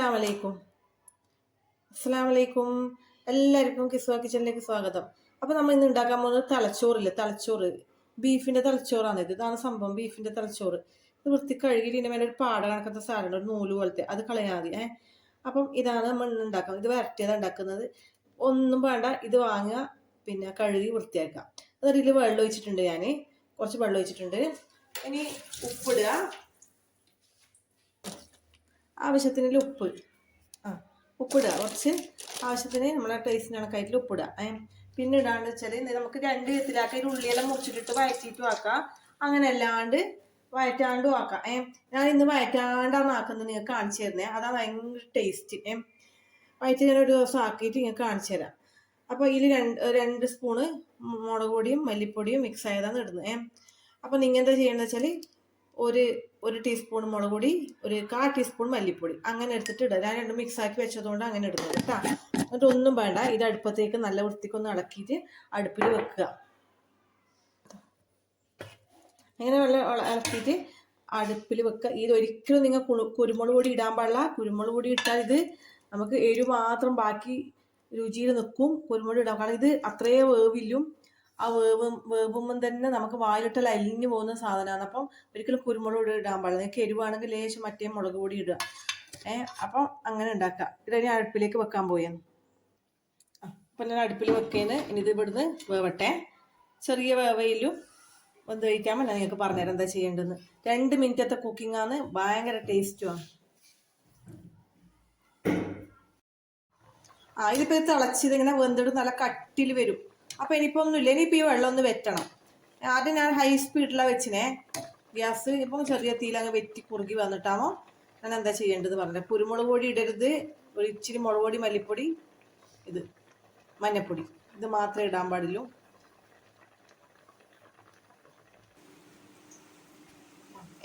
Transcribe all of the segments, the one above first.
അസ്സലാമലൈക്കും. അസ്സലാമലൈക്കും. എല്ലാവർക്കും കിസ്വ കിച്ചണിലേക്ക് സ്വാഗതം. അപ്പോൾ നമ്മൾ ഇന്ന് ഉണ്ടാക്കാൻ പോകുന്നത് തലച്ചോറില്ലേ, തലച്ചോറ്, ബീഫിൻ്റെ തലച്ചോറാണ്. ഇതാണ് സംഭവം, ബീഫിൻ്റെ തലച്ചോറ്. ഇത് വൃത്തി കഴുകിയിട്ട് ഇതിൻ്റെ മേലെ ഒരു പാട കണക്കത്തെ സാധനം, ഒരു നൂല് പോലത്തെ, അത് കളയാൻ മതി. അപ്പം ഇതാണ് നമ്മൾ ഉണ്ടാക്കുന്നത്. ഇത് വരട്ടിയതാണ് ഉണ്ടാക്കുന്നത്. ഒന്നും വേണ്ട, ഇത് വാങ്ങുക, പിന്നെ കഴുകി വൃത്തിയാക്കുക. എന്നിട്ട് ഇതിൽ വെള്ളം ഒഴിച്ചിട്ടുണ്ട്, ഞാൻ കുറച്ച് വെള്ളം ഒഴിച്ചിട്ടുണ്ട്. ഇനി ഉപ്പിടുക, ആവശ്യത്തിന് ഉപ്പ്, ഉപ്പിടുക കുറച്ച്, ആവശ്യത്തിന് നമ്മളെ ടേസ്റ്റിന് കണക്കായിട്ട് ഉപ്പിടുക. പിന്നെ ഇടാണ്ട് വെച്ചാൽ നമുക്ക് രണ്ട് വിധത്തിലാക്കി ഉള്ളിയെല്ലാം മുറിച്ചിട്ടിട്ട് വയറ്റിയിട്ടും ആക്കാം, അങ്ങനെ അല്ലാണ്ട് വയറ്റാണ്ടും ആക്കാം. ഞാൻ ഇന്ന് വയറ്റാണ്ടാണ് ആക്കുന്നത്, നിങ്ങൾക്ക് കാണിച്ചു തരുന്നത്. അതാണ് ഭയങ്കര ടേസ്റ്റ്. വയറ്റ് ഞാൻ ഒരു ദിവസം ആക്കിയിട്ട് നിങ്ങൾക്ക് കാണിച്ചു തരാം. അപ്പോൾ ഇതിൽ രണ്ട് സ്പൂണ് മുളക് പൊടിയും മല്ലിപ്പൊടിയും മിക്സ് ആയതാണ് ഇടുന്നത്. അപ്പോൾ നിങ്ങൾ എന്താ ചെയ്യേണ്ടത് വെച്ചാൽ ഒരു ടീസ്പൂൺ മുളക് പൊടി, ഒരു 1/4 ടീസ്പൂൺ മല്ലിപ്പൊടി അങ്ങനെ എടുത്തിട്ട് ഇടുക. ഞാൻ രണ്ടും മിക്സ് ആക്കി വെച്ചതുകൊണ്ട് അങ്ങനെ ഇടുന്നത് കേട്ടോ. എന്നിട്ട് ഒന്നും വേണ്ട, ഇത് അടുപ്പത്തേക്ക് നല്ല വൃത്തിക്കൊന്ന് ഇളക്കിയിട്ട് അടുപ്പിൽ വെക്കുക. അങ്ങനെ വെള്ളം ഇളക്കിയിട്ട് അടുപ്പിൽ വെക്കുക. ഇതൊരിക്കലും നിങ്ങൾ കുരുമുളക് പൊടി ഇടാൻ പാടില്ല. കുരുമുളക് പൊടി ഇട്ടാൽ ഇത് നമുക്ക് എരിവ് മാത്രം ബാക്കി രുചിയിൽ നിൽക്കും. കുരുമുളക് ഇടാൻ, കാരണം ഇത് അത്രയേ വേവില്ലും. ആ വേവുമ്പം തന്നെ നമുക്ക് വായിലിട്ടാൽ അലിഞ്ഞു പോകുന്ന സാധനമാണ്. അപ്പം ഒരിക്കലും കുരുമുളക് പൊടി ഇടാൻ പാടില്ല. നിങ്ങൾക്ക് എരിവാണെങ്കിൽ ലേശം മറ്റേ മുളക് പൊടി ഇടുക. അപ്പം അങ്ങനെ ഉണ്ടാക്കുക. ഇനി അടുപ്പിലേക്ക് വെക്കാൻ പോയെന്ന്. അപ്പം ഞാൻ അടുപ്പിൽ വെക്കേന്ന്. ഇനി ഇത് ഇവിടുന്ന് വേവട്ടെ. ചെറിയ വേവയിലും ഒന്ന് കഴിക്കാമ്പോൾ ഞാൻ നിങ്ങൾക്ക് പറഞ്ഞുതരാം എന്താ ചെയ്യേണ്ടതെന്ന്. 2 മിനിറ്റത്തെ കുക്കിംഗാണ്, ഭയങ്കര ടേസ്റ്റുമാണ്. ഇതിപ്പോൾ തിളച്ചിതിങ്ങനെ വെന്തിട്ട് നല്ല കട്ടിൽ വരും. അപ്പോൾ ഇനിയിപ്പോൾ ഒന്നുമില്ല, ഇനിയിപ്പോൾ ഈ വെള്ളം ഒന്ന് വെറ്റണം. ആദ്യം ഞാൻ ഹൈ സ്പീഡിലാണ് വെച്ചിനെ ഗ്യാസ്. ഇപ്പം ചെറിയ തീയിൽ അങ്ങ് വെറ്റി കുറുകി വന്നിട്ടാമോ ഞാൻ എന്താ ചെയ്യേണ്ടത് പറഞ്ഞത്. കുരുമുളക് പൊടി ഇടരുത്, ഒരു ഇച്ചിരി മുളക് പൊടി, മല്ലിപ്പൊടി, ഇത് മഞ്ഞപ്പൊടി, ഇത് മാത്രമേ ഇടാൻ പാടുള്ളൂ.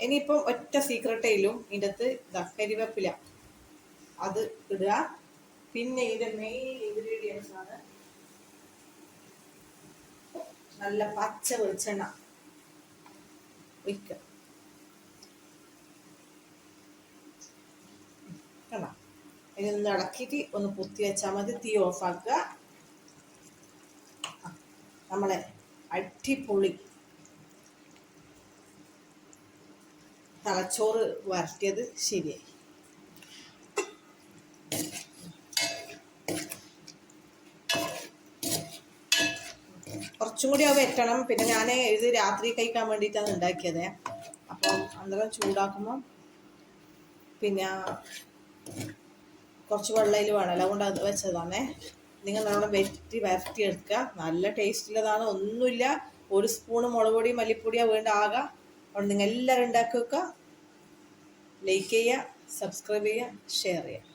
ഇനിയിപ്പം ഒറ്റ സീക്രട്ടയിലും ഇതിൻ്റെ അകത്ത് ഇതാ കരിവേപ്പില, അത് ഇടുക. പിന്നെ ഇതിൻ്റെ മെയിൻ ഇൻഗ്രീഡിയൻസ് ആണ് നല്ല പച്ച വെളിച്ചെണ്ണ ഒഴിക്കുക. കണ്ടോ, ഇനി ഒന്ന് ഇളക്കിയിട്ട് ഒന്ന് പൊത്തി വെച്ചാൽ മതി. തീ ഓഫാക്കുക. നമ്മളെ അടിപൊളി തലച്ചോറ് വരട്ടിയത് ശരിയായി. കുറച്ചും കൂടി അത് വെറ്റണം. പിന്നെ ഞാൻ ഇത് രാത്രി കഴിക്കാൻ വേണ്ടിയിട്ടാണ് ഉണ്ടാക്കിയത്. അപ്പം അന്നേരം ചൂടാക്കുമ്പം പിന്നെ കുറച്ച് വെള്ളയിൽ വേണമല്ലോ, അതുകൊണ്ട് അത് വെച്ചതാണേ. നിങ്ങൾ നല്ലോണം വരട്ടി എടുക്കുക. നല്ല ടേസ്റ്റുള്ളതാണ്, ഒന്നുമില്ല. 1 സ്പൂണ് മുളക് പൊടി മല്ലിപ്പൊടിയാ വേണ്ട ആകാം. അതുകൊണ്ട് നിങ്ങൾ എല്ലാവരും ഉണ്ടാക്കി വെക്കുക. ലൈക്ക് ചെയ്യുക, സബ്സ്ക്രൈബ് ചെയ്യുക, ഷെയർ ചെയ്യുക.